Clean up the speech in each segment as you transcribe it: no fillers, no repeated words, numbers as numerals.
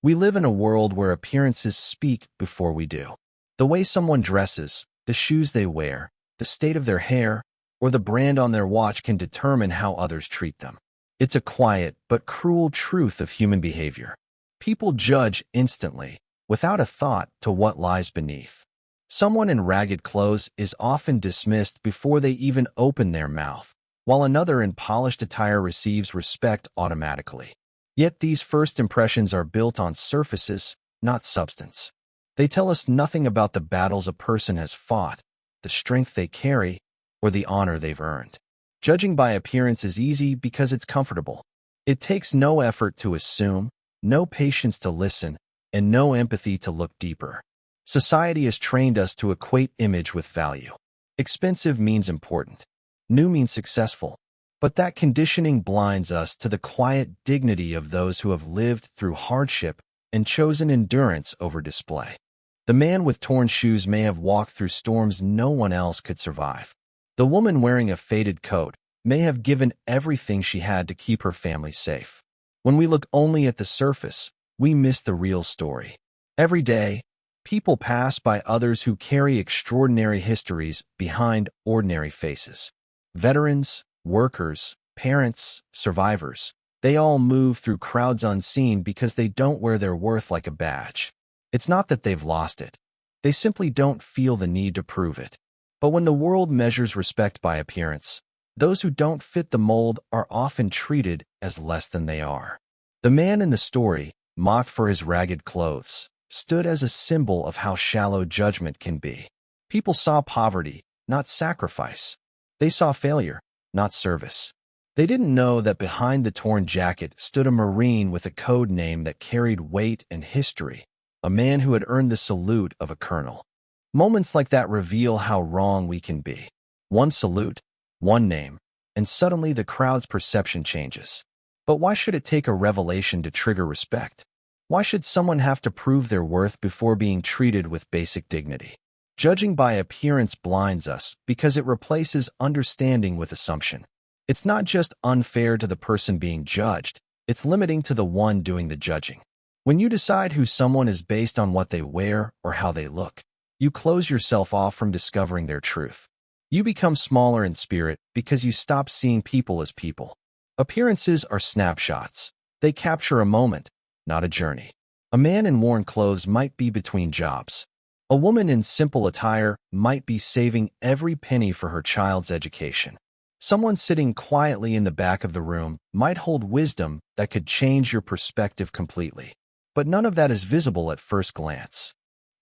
We live in a world where appearances speak before we do. The way someone dresses, the shoes they wear, the state of their hair, or the brand on their watch can determine how others treat them. It's a quiet but cruel truth of human behavior. People judge instantly, without a thought to what lies beneath. Someone in ragged clothes is often dismissed before they even open their mouth, while another in polished attire receives respect automatically. Yet these first impressions are built on surfaces, not substance. They tell us nothing about the battles a person has fought, the strength they carry, or the honor they've earned. Judging by appearance is easy because it's comfortable. It takes no effort to assume, no patience to listen, and no empathy to look deeper. Society has trained us to equate image with value. Expensive means important. New means successful. But that conditioning blinds us to the quiet dignity of those who have lived through hardship and chosen endurance over display. The man with torn shoes may have walked through storms no one else could survive. The woman wearing a faded coat may have given everything she had to keep her family safe. When we look only at the surface, we miss the real story. Every day, people pass by others who carry extraordinary histories behind ordinary faces. Veterans, workers, parents, survivors, they all move through crowds unseen because they don't wear their worth like a badge. It's not that they've lost it. They simply don't feel the need to prove it. But when the world measures respect by appearance, those who don't fit the mold are often treated as less than they are. The man in the story, mocked for his ragged clothes, stood as a symbol of how shallow judgment can be. People saw poverty, not sacrifice. They saw failure, not service. They didn't know that behind the torn jacket stood a Marine with a code name that carried weight and history, a man who had earned the salute of a colonel. Moments like that reveal how wrong we can be. One salute, one name, and suddenly the crowd's perception changes. But why should it take a revelation to trigger respect? Why should someone have to prove their worth before being treated with basic dignity? Judging by appearance blinds us because it replaces understanding with assumption. It's not just unfair to the person being judged, it's limiting to the one doing the judging. When you decide who someone is based on what they wear or how they look, you close yourself off from discovering their truth. You become smaller in spirit because you stop seeing people as people. Appearances are snapshots. They capture a moment, not a journey. A man in worn clothes might be between jobs. A woman in simple attire might be saving every penny for her child's education. Someone sitting quietly in the back of the room might hold wisdom that could change your perspective completely. But none of that is visible at first glance.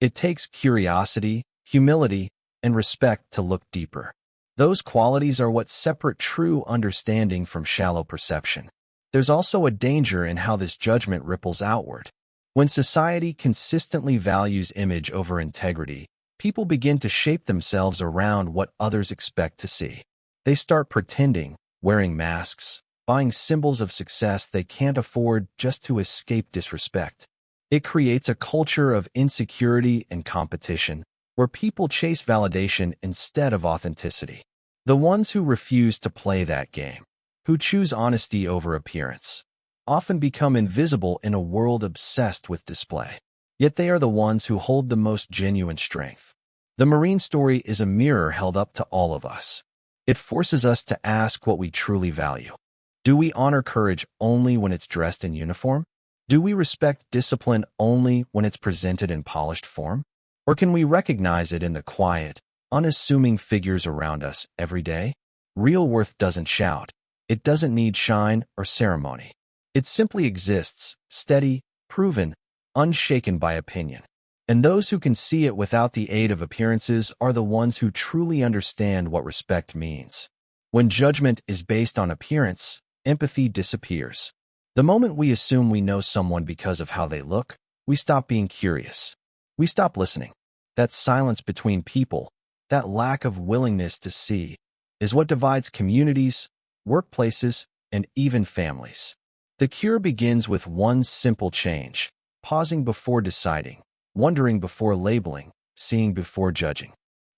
It takes curiosity, humility, and respect to look deeper. Those qualities are what separate true understanding from shallow perception. There's also a danger in how this judgment ripples outward. When society consistently values image over integrity, people begin to shape themselves around what others expect to see. They start pretending, wearing masks, buying symbols of success they can't afford just to escape disrespect. It creates a culture of insecurity and competition, where people chase validation instead of authenticity. The ones who refuse to play that game, who choose honesty over appearance, often become invisible in a world obsessed with display. Yet they are the ones who hold the most genuine strength. The Marine story is a mirror held up to all of us. It forces us to ask what we truly value. Do we honor courage only when it's dressed in uniform? Do we respect discipline only when it's presented in polished form? Or can we recognize it in the quiet, unassuming figures around us every day? Real worth doesn't shout. It doesn't need shine or ceremony. It simply exists, steady, proven, unshaken by opinion. And those who can see it without the aid of appearances are the ones who truly understand what respect means. When judgment is based on appearance, empathy disappears. The moment we assume we know someone because of how they look, we stop being curious. We stop listening. That silence between people, that lack of willingness to see, is what divides communities, workplaces, and even families. The cure begins with one simple change: pausing before deciding, wondering before labeling, seeing before judging.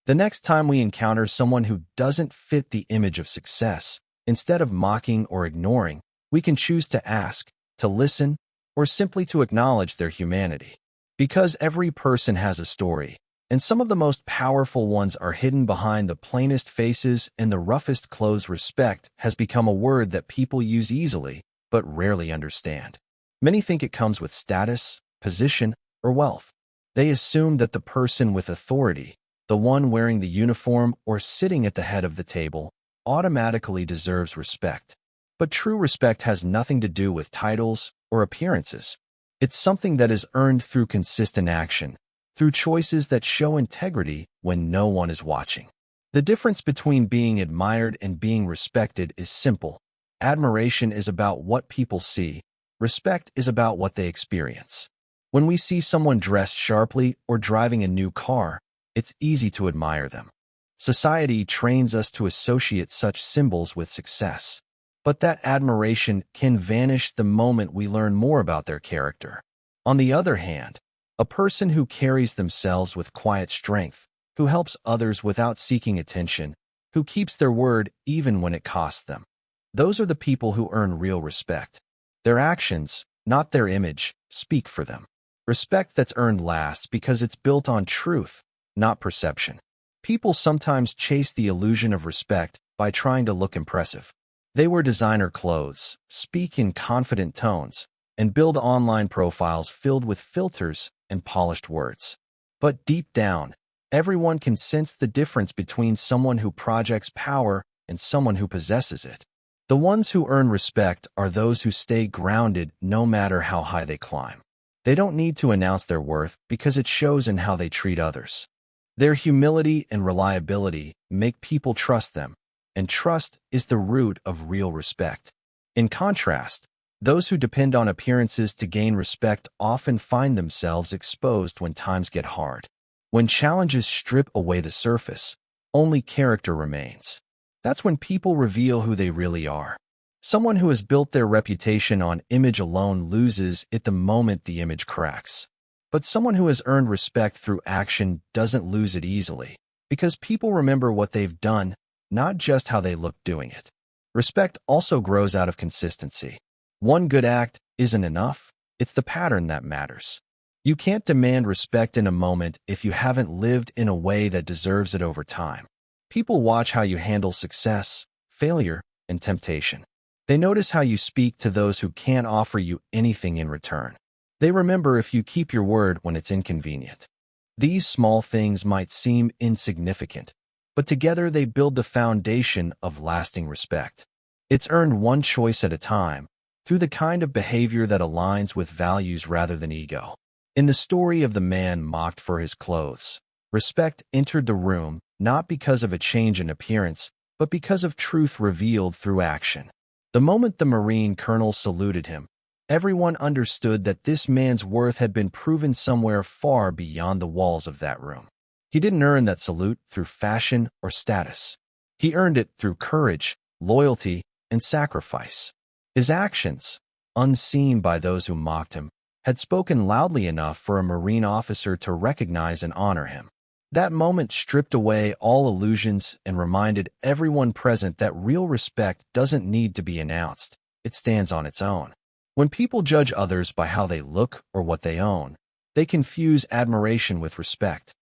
The next time we encounter someone who doesn't fit the image of success, instead of mocking or ignoring, we can choose to ask, to listen, or simply to acknowledge their humanity. Because every person has a story, and some of the most powerful ones are hidden behind the plainest faces and the roughest clothes. Respect has become a word that people use easily, but rarely understand. Many think it comes with status, position, or wealth. They assume that the person with authority, the one wearing the uniform or sitting at the head of the table, automatically deserves respect. But true respect has nothing to do with titles or appearances. It's something that is earned through consistent action, through choices that show integrity when no one is watching. The difference between being admired and being respected is simple. Admiration is about what people see. Respect is about what they experience. When we see someone dressed sharply or driving a new car, it's easy to admire them. Society trains us to associate such symbols with success. But that admiration can vanish the moment we learn more about their character. On the other hand, a person who carries themselves with quiet strength, who helps others without seeking attention, who keeps their word even when it costs them, those are the people who earn real respect. Their actions, not their image, speak for them. Respect that's earned lasts because it's built on truth, not perception. People sometimes chase the illusion of respect by trying to look impressive. They wear designer clothes, speak in confident tones, and build online profiles filled with filters and polished words. But deep down, everyone can sense the difference between someone who projects power and someone who possesses it. The ones who earn respect are those who stay grounded no matter how high they climb. They don't need to announce their worth because it shows in how they treat others. Their humility and reliability make people trust them, and trust is the root of real respect. In contrast, those who depend on appearances to gain respect often find themselves exposed when times get hard. When challenges strip away the surface, only character remains. That's when people reveal who they really are. Someone who has built their reputation on image alone loses it the moment the image cracks. But someone who has earned respect through action doesn't lose it easily, because people remember what they've done, not just how they look doing it. Respect also grows out of consistency. One good act isn't enough. It's the pattern that matters. You can't demand respect in a moment if you haven't lived in a way that deserves it over time. People watch how you handle success, failure, and temptation. They notice how you speak to those who can't offer you anything in return. They remember if you keep your word when it's inconvenient. These small things might seem insignificant, but together they build the foundation of lasting respect. It's earned one choice at a time, through the kind of behavior that aligns with values rather than ego. In the story of the man mocked for his clothes, respect entered the room not because of a change in appearance, but because of truth revealed through action. The moment the Marine colonel saluted him, everyone understood that this man's worth had been proven somewhere far beyond the walls of that room. He didn't earn that salute through fashion or status. He earned it through courage, loyalty, and sacrifice. His actions, unseen by those who mocked him, had spoken loudly enough for a Marine officer to recognize and honor him. That moment stripped away all illusions and reminded everyone present that real respect doesn't need to be announced. It stands on its own. When people judge others by how they look or what they own, they confuse admiration with respect.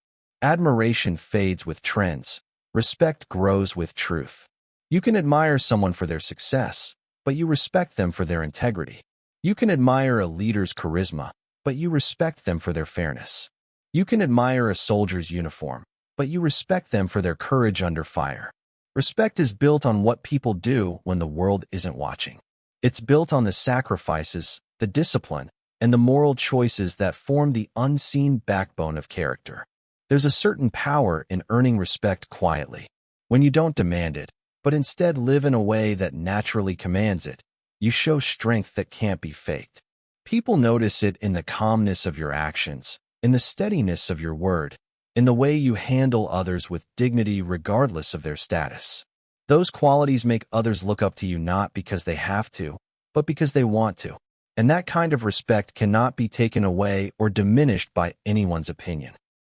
Admiration fades with trends. Respect grows with truth. You can admire someone for their success, but you respect them for their integrity. You can admire a leader's charisma, but you respect them for their fairness. You can admire a soldier's uniform, but you respect them for their courage under fire. Respect is built on what people do when the world isn't watching. It's built on the sacrifices, the discipline, and the moral choices that form the unseen backbone of character. There's a certain power in earning respect quietly. When you don't demand it, but instead live in a way that naturally commands it, you show strength that can't be faked. People notice it in the calmness of your actions, in the steadiness of your word, in the way you handle others with dignity regardless of their status. Those qualities make others look up to you not because they have to, but because they want to. And that kind of respect cannot be taken away or diminished by anyone's opinion.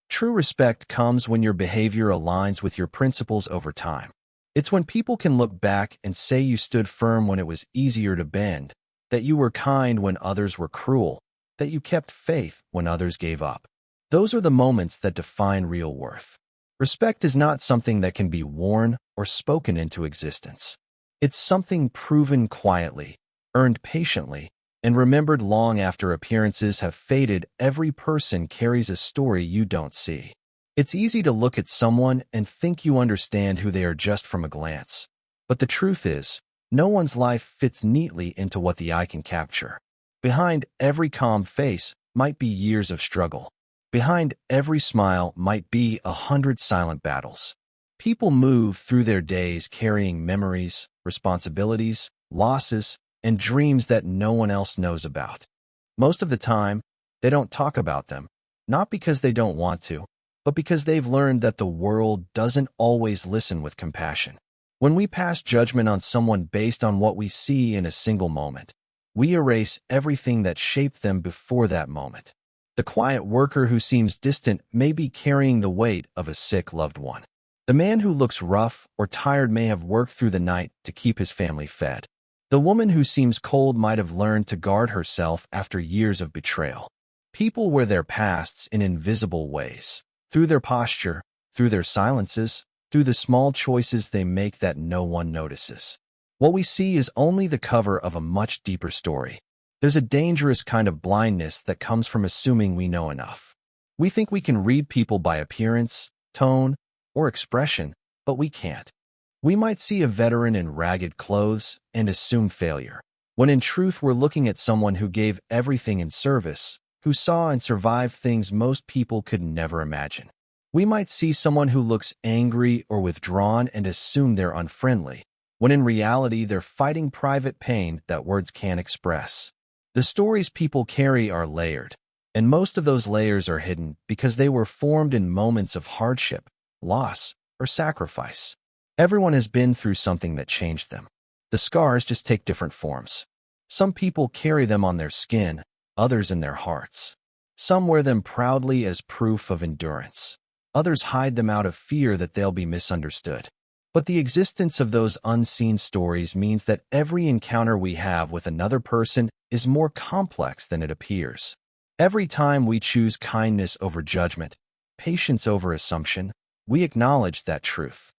True respect comes when your behavior aligns with your principles over time. It's when people can look back and say you stood firm when it was easier to bend, that you were kind when others were cruel, that you kept faith when others gave up. Those are the moments that define real worth. Respect is not something that can be worn or spoken into existence. It's something proven quietly, earned patiently, and remembered long after appearances have faded. Every person carries a story you don't see. It's easy to look at someone and think you understand who they are just from a glance. But the truth is, no one's life fits neatly into what the eye can capture. Behind every calm face might be years of struggle. Behind every smile might be 100 silent battles. People move through their days carrying memories, responsibilities, losses, and dreams that no one else knows about. Most of the time, they don't talk about them, not because they don't want to, but because they've learned that the world doesn't always listen with compassion. When we pass judgment on someone based on what we see in a single moment, we erase everything that shaped them before that moment. The quiet worker who seems distant may be carrying the weight of a sick loved one. The man who looks rough or tired may have worked through the night to keep his family fed. The woman who seems cold might have learned to guard herself after years of betrayal. People wear their pasts in invisible ways, through their posture, through their silences, through the small choices they make that no one notices. What we see is only the cover of a much deeper story. There's a dangerous kind of blindness that comes from assuming we know enough. We think we can read people by appearance, tone, or expression, but we can't. We might see a veteran in ragged clothes and assume failure, when in truth we're looking at someone who gave everything in service, who saw and survived things most people could never imagine. We might see someone who looks angry or withdrawn and assume they're unfriendly, when in reality they're fighting private pain that words can't express. The stories people carry are layered, and most of those layers are hidden because they were formed in moments of hardship, loss, or sacrifice. Everyone has been through something that changed them. The scars just take different forms. Some people carry them on their skin, others in their hearts. Some wear them proudly as proof of endurance. Others hide them out of fear that they'll be misunderstood. But the existence of those unseen stories means that every encounter we have with another person is more complex than it appears. Every time we choose kindness over judgment, patience over assumption, we acknowledge that truth.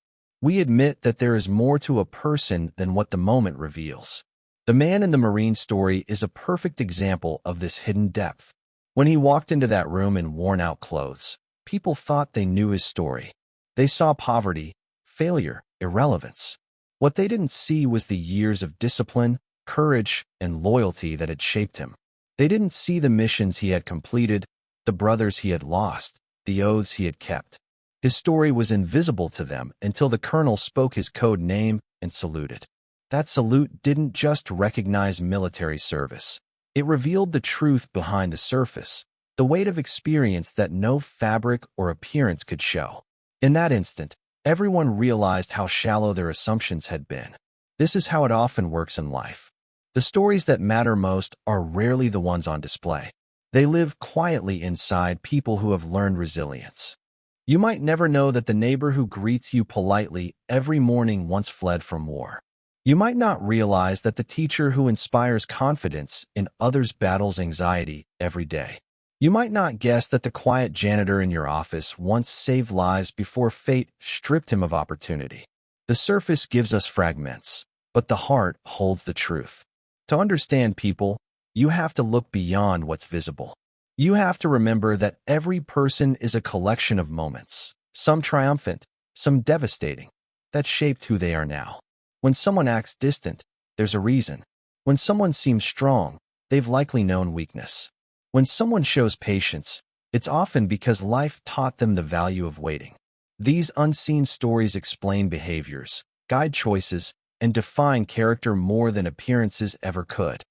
We admit that there is more to a person than what the moment reveals. The man in the Marine story is a perfect example of this hidden depth. When he walked into that room in worn-out clothes, people thought they knew his story. They saw poverty, failure, irrelevance. What they didn't see was the years of discipline, courage, and loyalty that had shaped him. They didn't see the missions he had completed, the brothers he had lost, the oaths he had kept. His story was invisible to them until the colonel spoke his code name and saluted. That salute didn't just recognize military service. It revealed the truth behind the surface, the weight of experience that no fabric or appearance could show. In that instant, everyone realized how shallow their assumptions had been. This is how it often works in life. The stories that matter most are rarely the ones on display. They live quietly inside people who have learned resilience. You might never know that the neighbor who greets you politely every morning once fled from war. You might not realize that the teacher who inspires confidence in others battles anxiety every day. You might not guess that the quiet janitor in your office once saved lives before fate stripped him of opportunity. The surface gives us fragments, but the heart holds the truth. To understand people, you have to look beyond what's visible. You have to remember that every person is a collection of moments, some triumphant, some devastating, that shaped who they are now. When someone acts distant, there's a reason. When someone seems strong, they've likely known weakness. When someone shows patience, it's often because life taught them the value of waiting. These unseen stories explain behaviors, guide choices, and define character more than appearances ever could.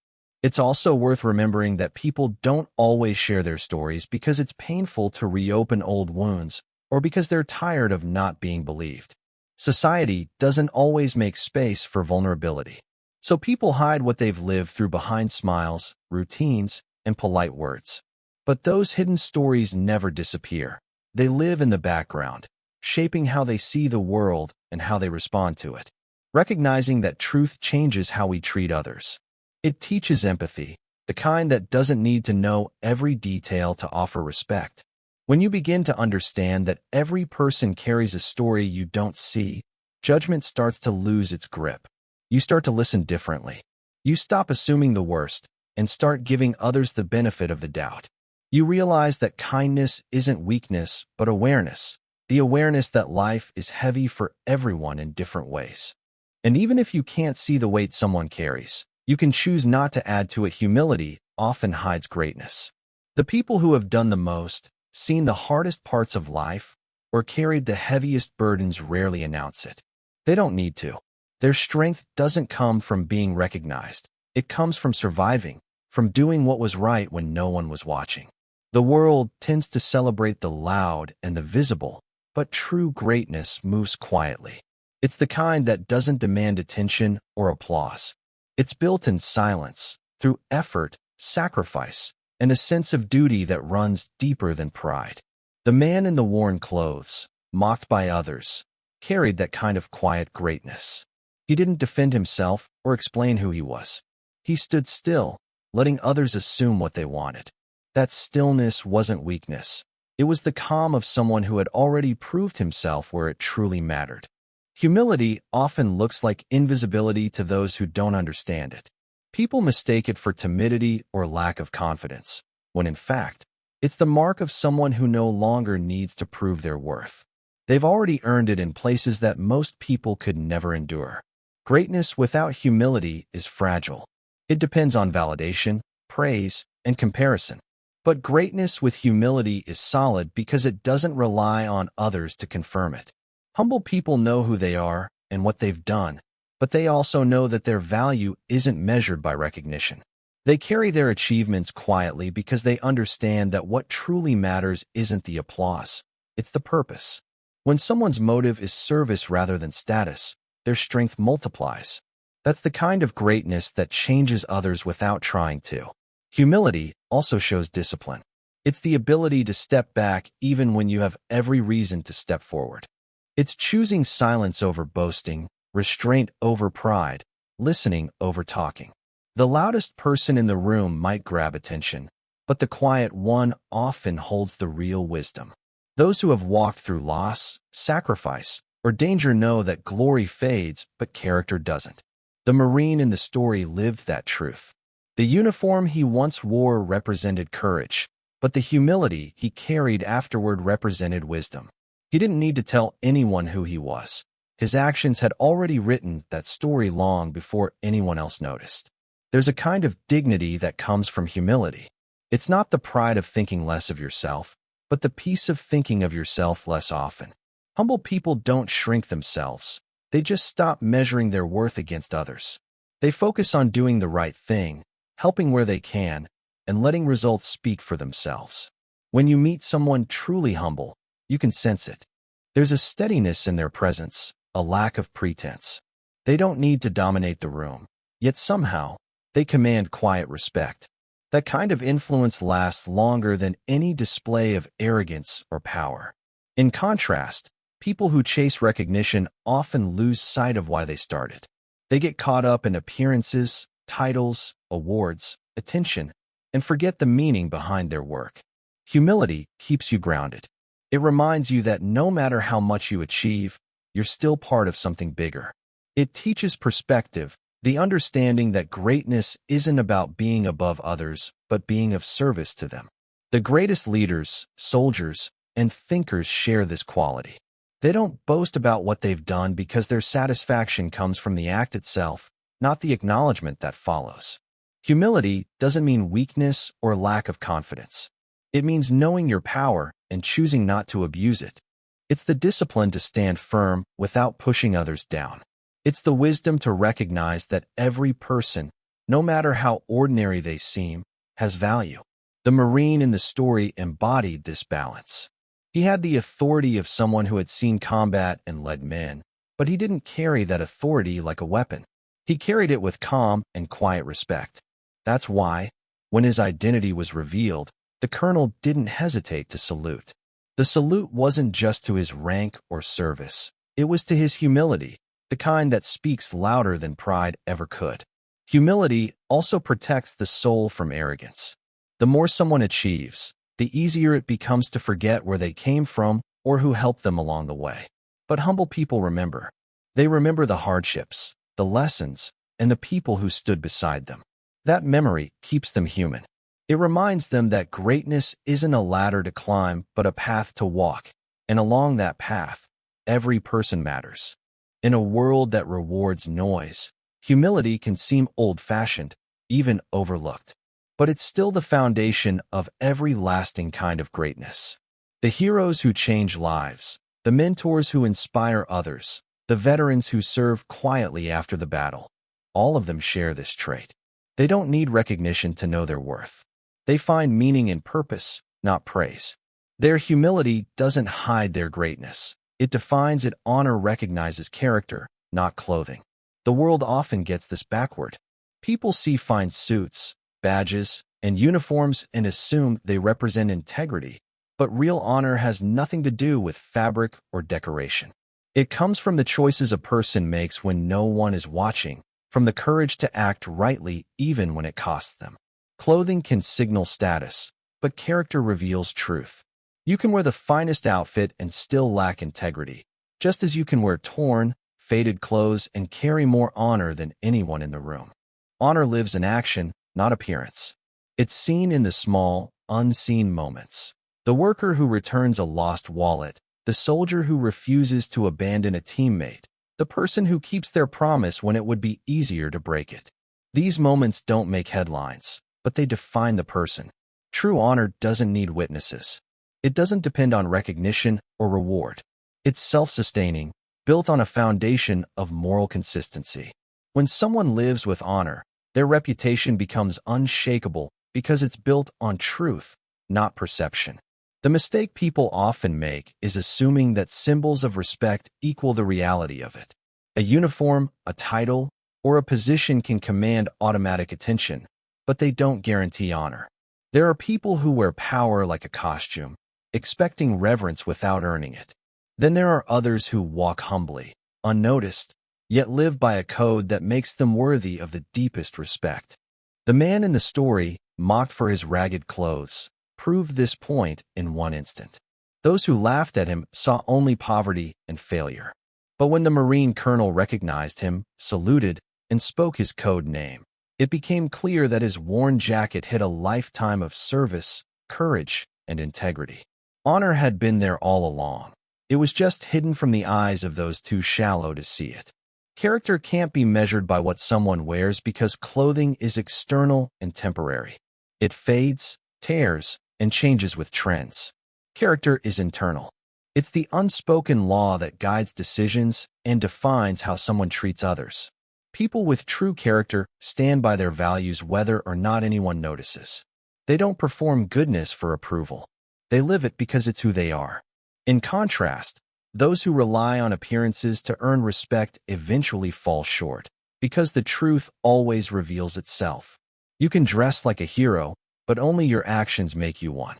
It's also worth remembering that people don't always share their stories because it's painful to reopen old wounds or because they're tired of not being believed. Society doesn't always make space for vulnerability, so people hide what they've lived through behind smiles, routines, and polite words. But those hidden stories never disappear. They live in the background, shaping how they see the world and how they respond to it. Recognizing that truth changes how we treat others. It teaches empathy, the kind that doesn't need to know every detail to offer respect. When you begin to understand that every person carries a story you don't see, judgment starts to lose its grip. You start to listen differently. You stop assuming the worst and start giving others the benefit of the doubt. You realize that kindness isn't weakness, but awareness. The awareness that life is heavy for everyone in different ways. And even if you can't see the weight someone carries, you can choose not to add to it. Humility often hides greatness. The people who have done the most, seen the hardest parts of life, or carried the heaviest burdens rarely announce it. They don't need to. Their strength doesn't come from being recognized. It comes from surviving, from doing what was right when no one was watching. The world tends to celebrate the loud and the visible, but true greatness moves quietly. It's the kind that doesn't demand attention or applause. It's built in silence, through effort, sacrifice, and a sense of duty that runs deeper than pride. The man in the worn clothes, mocked by others, carried that kind of quiet greatness. He didn't defend himself or explain who he was. He stood still, letting others assume what they wanted. That stillness wasn't weakness. It was the calm of someone who had already proved himself where it truly mattered. Humility often looks like invisibility to those who don't understand it. People mistake it for timidity or lack of confidence, when in fact, it's the mark of someone who no longer needs to prove their worth. They've already earned it in places that most people could never endure. Greatness without humility is fragile. It depends on validation, praise, and comparison. But greatness with humility is solid because it doesn't rely on others to confirm it. Humble people know who they are and what they've done, but they also know that their value isn't measured by recognition. They carry their achievements quietly because they understand that what truly matters isn't the applause, it's the purpose. When someone's motive is service rather than status, their strength multiplies. That's the kind of greatness that changes others without trying to. Humility also shows discipline. It's the ability to step back even when you have every reason to step forward. It's choosing silence over boasting, restraint over pride, listening over talking. The loudest person in the room might grab attention, but the quiet one often holds the real wisdom. Those who have walked through loss, sacrifice, or danger know that glory fades, but character doesn't. The Marine in the story lived that truth. The uniform he once wore represented courage, but the humility he carried afterward represented wisdom. He didn't need to tell anyone who he was. His actions had already written that story long before anyone else noticed. There's a kind of dignity that comes from humility. It's not the pride of thinking less of yourself, but the peace of thinking of yourself less often. Humble people don't shrink themselves. They just stop measuring their worth against others. They focus on doing the right thing, helping where they can, and letting results speak for themselves. When you meet someone truly humble, you can sense it. There's a steadiness in their presence, a lack of pretense. They don't need to dominate the room, yet somehow, they command quiet respect. That kind of influence lasts longer than any display of arrogance or power. In contrast, people who chase recognition often lose sight of why they started. They get caught up in appearances, titles, awards, attention, and forget the meaning behind their work. Humility keeps you grounded. It reminds you that no matter how much you achieve, you're still part of something bigger. It teaches perspective, the understanding that greatness isn't about being above others, but being of service to them. The greatest leaders, soldiers, and thinkers share this quality. They don't boast about what they've done because their satisfaction comes from the act itself, not the acknowledgement that follows. Humility doesn't mean weakness or lack of confidence. It means knowing your power and choosing not to abuse it. It's the discipline to stand firm without pushing others down. It's the wisdom to recognize that every person, no matter how ordinary they seem, has value. The Marine in the story embodied this balance. He had the authority of someone who had seen combat and led men, but he didn't carry that authority like a weapon. He carried it with calm and quiet respect. That's why, when his identity was revealed, the colonel didn't hesitate to salute. The salute wasn't just to his rank or service. It was to his humility, the kind that speaks louder than pride ever could. Humility also protects the soul from arrogance. The more someone achieves, the easier it becomes to forget where they came from or who helped them along the way. But humble people remember. They remember the hardships, the lessons, and the people who stood beside them. That memory keeps them human. It reminds them that greatness isn't a ladder to climb, but a path to walk. And along that path, every person matters. In a world that rewards noise, humility can seem old-fashioned, even overlooked. But it's still the foundation of every lasting kind of greatness. The heroes who change lives, the mentors who inspire others, the veterans who serve quietly after the battle, all of them share this trait. They don't need recognition to know their worth. They find meaning in purpose, not praise. Their humility doesn't hide their greatness. It defines it. Honor recognizes character, not clothing. The world often gets this backward. People see fine suits, badges, and uniforms and assume they represent integrity, but real honor has nothing to do with fabric or decoration. It comes from the choices a person makes when no one is watching, from the courage to act rightly even when it costs them. Clothing can signal status, but character reveals truth. You can wear the finest outfit and still lack integrity, just as you can wear torn, faded clothes and carry more honor than anyone in the room. Honor lives in action, not appearance. It's seen in the small, unseen moments. The worker who returns a lost wallet, the soldier who refuses to abandon a teammate, the person who keeps their promise when it would be easier to break it. These moments don't make headlines, but they define the person. True honor doesn't need witnesses. It doesn't depend on recognition or reward. It's self-sustaining, built on a foundation of moral consistency. When someone lives with honor, their reputation becomes unshakable because it's built on truth, not perception. The mistake people often make is assuming that symbols of respect equal the reality of it. A uniform, a title, or a position can command automatic attention, but they don't guarantee honor. There are people who wear power like a costume, expecting reverence without earning it. Then there are others who walk humbly, unnoticed, yet live by a code that makes them worthy of the deepest respect. The man in the story, mocked for his ragged clothes, proved this point in one instant. Those who laughed at him saw only poverty and failure. But when the Marine colonel recognized him, saluted, and spoke his code name, it became clear that his worn jacket hid a lifetime of service, courage, and integrity. Honor had been there all along. It was just hidden from the eyes of those too shallow to see it. Character can't be measured by what someone wears because clothing is external and temporary. It fades, tears, and changes with trends. Character is internal. It's the unspoken law that guides decisions and defines how someone treats others. People with true character stand by their values whether or not anyone notices. They don't perform goodness for approval. They live it because it's who they are. In contrast, those who rely on appearances to earn respect eventually fall short, because the truth always reveals itself. You can dress like a hero, but only your actions make you one.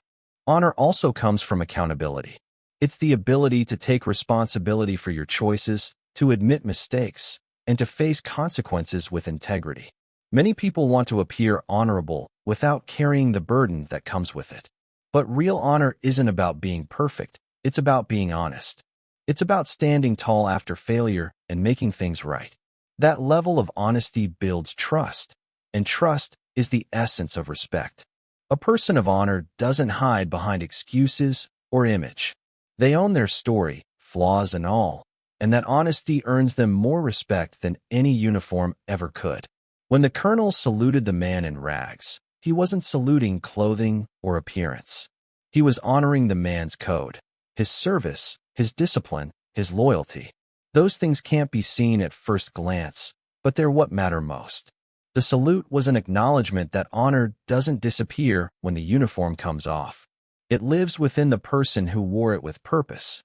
Honor also comes from accountability. It's the ability to take responsibility for your choices, to admit mistakes, and to face consequences with integrity. Many people want to appear honorable without carrying the burden that comes with it. But real honor isn't about being perfect, it's about being honest. It's about standing tall after failure and making things right. That level of honesty builds trust, and trust is the essence of respect. A person of honor doesn't hide behind excuses or image. They own their story, flaws and all, and that honesty earns them more respect than any uniform ever could. When the colonel saluted the man in rags, he wasn't saluting clothing or appearance. He was honoring the man's code, his service, his discipline, his loyalty. Those things can't be seen at first glance, but they're what matter most. The salute was an acknowledgement that honor doesn't disappear when the uniform comes off. It lives within the person who wore it with purpose.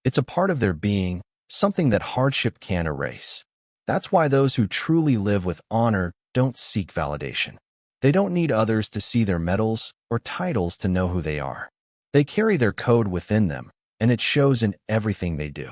It's a part of their being, something that hardship can't erase. That's why those who truly live with honor don't seek validation. They don't need others to see their medals or titles to know who they are. They carry their code within them, and it shows in everything they do.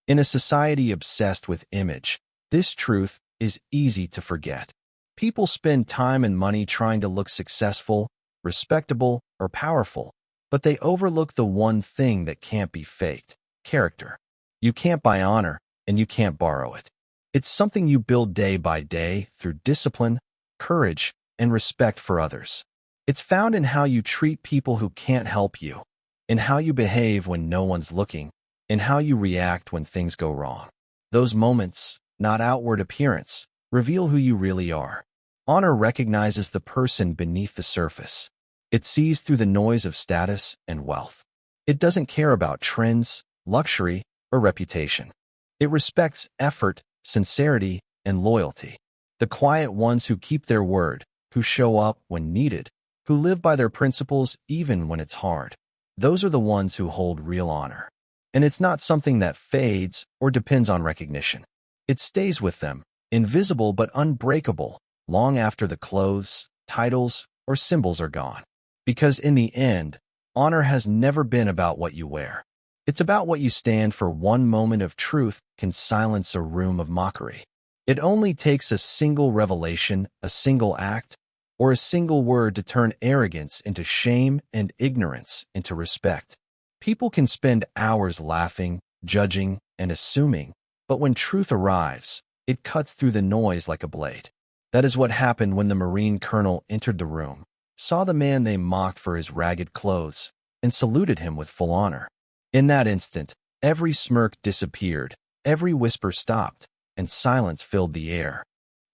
In a society obsessed with image, this truth is easy to forget. People spend time and money trying to look successful, respectable, or powerful, but they overlook the one thing that can't be faked: character. You can't buy honor, and you can't borrow it. It's something you build day by day through discipline, courage, and respect for others. It's found in how you treat people who can't help you, in how you behave when no one's looking, in how you react when things go wrong. Those moments, not outward appearance, reveal who you really are. Honor recognizes the person beneath the surface. It sees through the noise of status and wealth. It doesn't care about trends, luxury, or reputation. It respects effort, sincerity, and loyalty. The quiet ones who keep their word, who show up when needed, who live by their principles even when it's hard. Those are the ones who hold real honor. And it's not something that fades or depends on recognition. It stays with them, invisible but unbreakable, long after the clothes, titles, or symbols are gone. Because in the end, honor has never been about what you wear. It's about what you stand for. One moment of truth can silence a room of mockery. It only takes a single revelation, a single act, or a single word to turn arrogance into shame and ignorance into respect. People can spend hours laughing, judging, and assuming, but when truth arrives, it cuts through the noise like a blade. That is what happened when the Marine colonel entered the room, saw the man they mocked for his ragged clothes, and saluted him with full honor. In that instant, every smirk disappeared, every whisper stopped, and silence filled the air.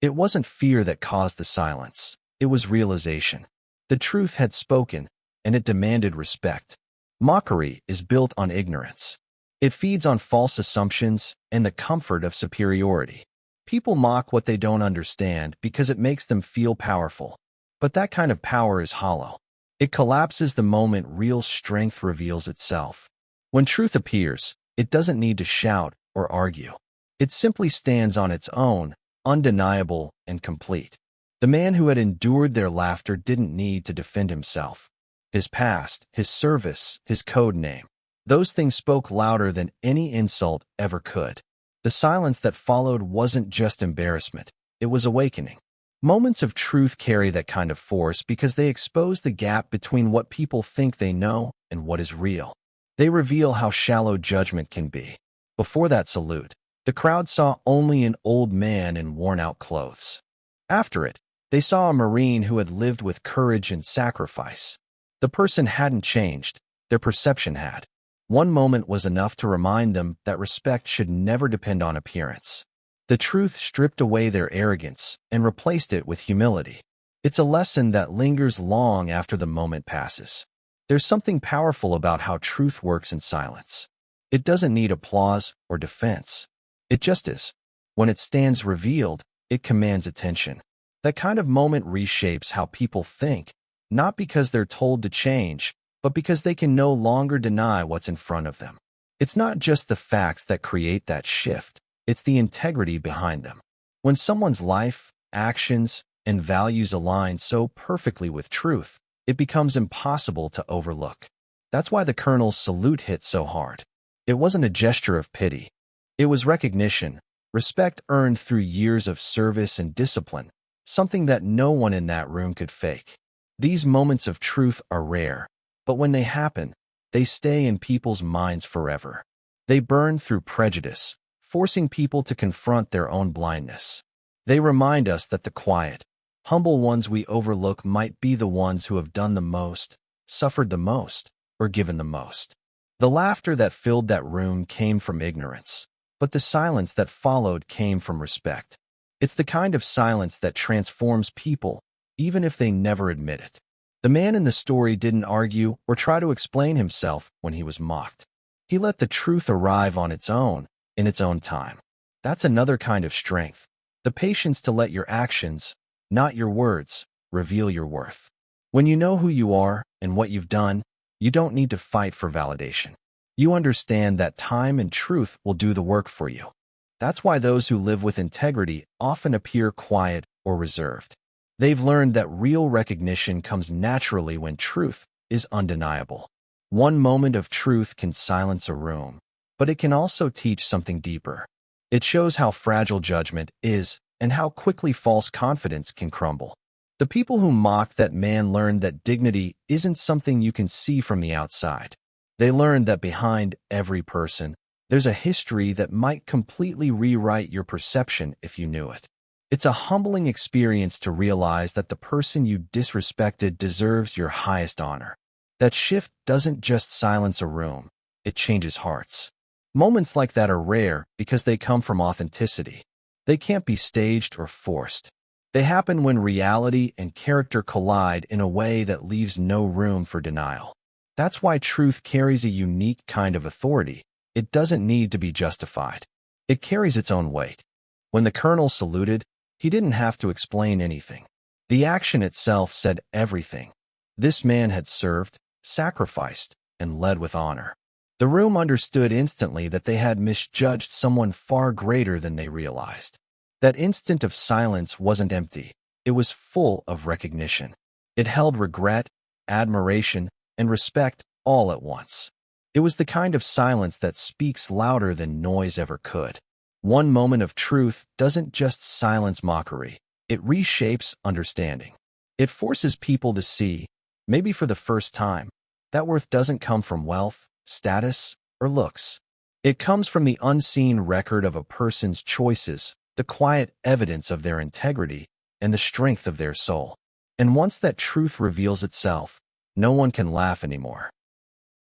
It wasn't fear that caused the silence. It was realization. The truth had spoken, and it demanded respect. Mockery is built on ignorance. It feeds on false assumptions and the comfort of superiority. People mock what they don't understand because it makes them feel powerful. But that kind of power is hollow. It collapses the moment real strength reveals itself. When truth appears, it doesn't need to shout or argue. It simply stands on its own, undeniable and complete. The man who had endured their laughter didn't need to defend himself. His past, his service, his code name, those things spoke louder than any insult ever could. The silence that followed wasn't just embarrassment, it was awakening. Moments of truth carry that kind of force because they expose the gap between what people think they know and what is real. They reveal how shallow judgment can be. Before that salute, the crowd saw only an old man in worn-out clothes. After it, they saw a Marine who had lived with courage and sacrifice. The person hadn't changed, their perception had. One moment was enough to remind them that respect should never depend on appearance. The truth stripped away their arrogance and replaced it with humility. It's a lesson that lingers long after the moment passes. There's something powerful about how truth works in silence. It doesn't need applause or defense. It just is. When it stands revealed, it commands attention. That kind of moment reshapes how people think, not because they're told to change, but because they can no longer deny what's in front of them. It's not just the facts that create that shift, it's the integrity behind them. When someone's life, actions, and values align so perfectly with truth, it becomes impossible to overlook. That's why the colonel's salute hit so hard. It wasn't a gesture of pity. It was recognition, respect earned through years of service and discipline, something that no one in that room could fake. These moments of truth are rare, but when they happen, they stay in people's minds forever. They burn through prejudice, forcing people to confront their own blindness. They remind us that the quiet, humble ones we overlook might be the ones who have done the most, suffered the most, or given the most. The laughter that filled that room came from ignorance, but the silence that followed came from respect. It's the kind of silence that transforms people, even if they never admit it. The man in the story didn't argue or try to explain himself when he was mocked. He let the truth arrive on its own, in its own time. That's another kind of strength. The patience to let your actions, not your words, reveal your worth. When you know who you are and what you've done, you don't need to fight for validation. You understand that time and truth will do the work for you. That's why those who live with integrity often appear quiet or reserved. They've learned that real recognition comes naturally when truth is undeniable. One moment of truth can silence a room, but it can also teach something deeper. It shows how fragile judgment is and how quickly false confidence can crumble. The people who mocked that man learned that dignity isn't something you can see from the outside. They learned that behind every person, there's a history that might completely rewrite your perception if you knew it. It's a humbling experience to realize that the person you disrespected deserves your highest honor. That shift doesn't just silence a room, it changes hearts. Moments like that are rare because they come from authenticity. They can't be staged or forced. They happen when reality and character collide in a way that leaves no room for denial. That's why truth carries a unique kind of authority. It doesn't need to be justified. It carries its own weight. When the colonel saluted, he didn't have to explain anything. The action itself said everything. This man had served, sacrificed, and led with honor. The room understood instantly that they had misjudged someone far greater than they realized. That instant of silence wasn't empty. It was full of recognition. It held regret, admiration, and respect all at once. It was the kind of silence that speaks louder than noise ever could. One moment of truth doesn't just silence mockery. It reshapes understanding. It forces people to see, maybe for the first time, that worth doesn't come from wealth, status, or looks. It comes from the unseen record of a person's choices, the quiet evidence of their integrity, and the strength of their soul. And once that truth reveals itself, no one can laugh anymore.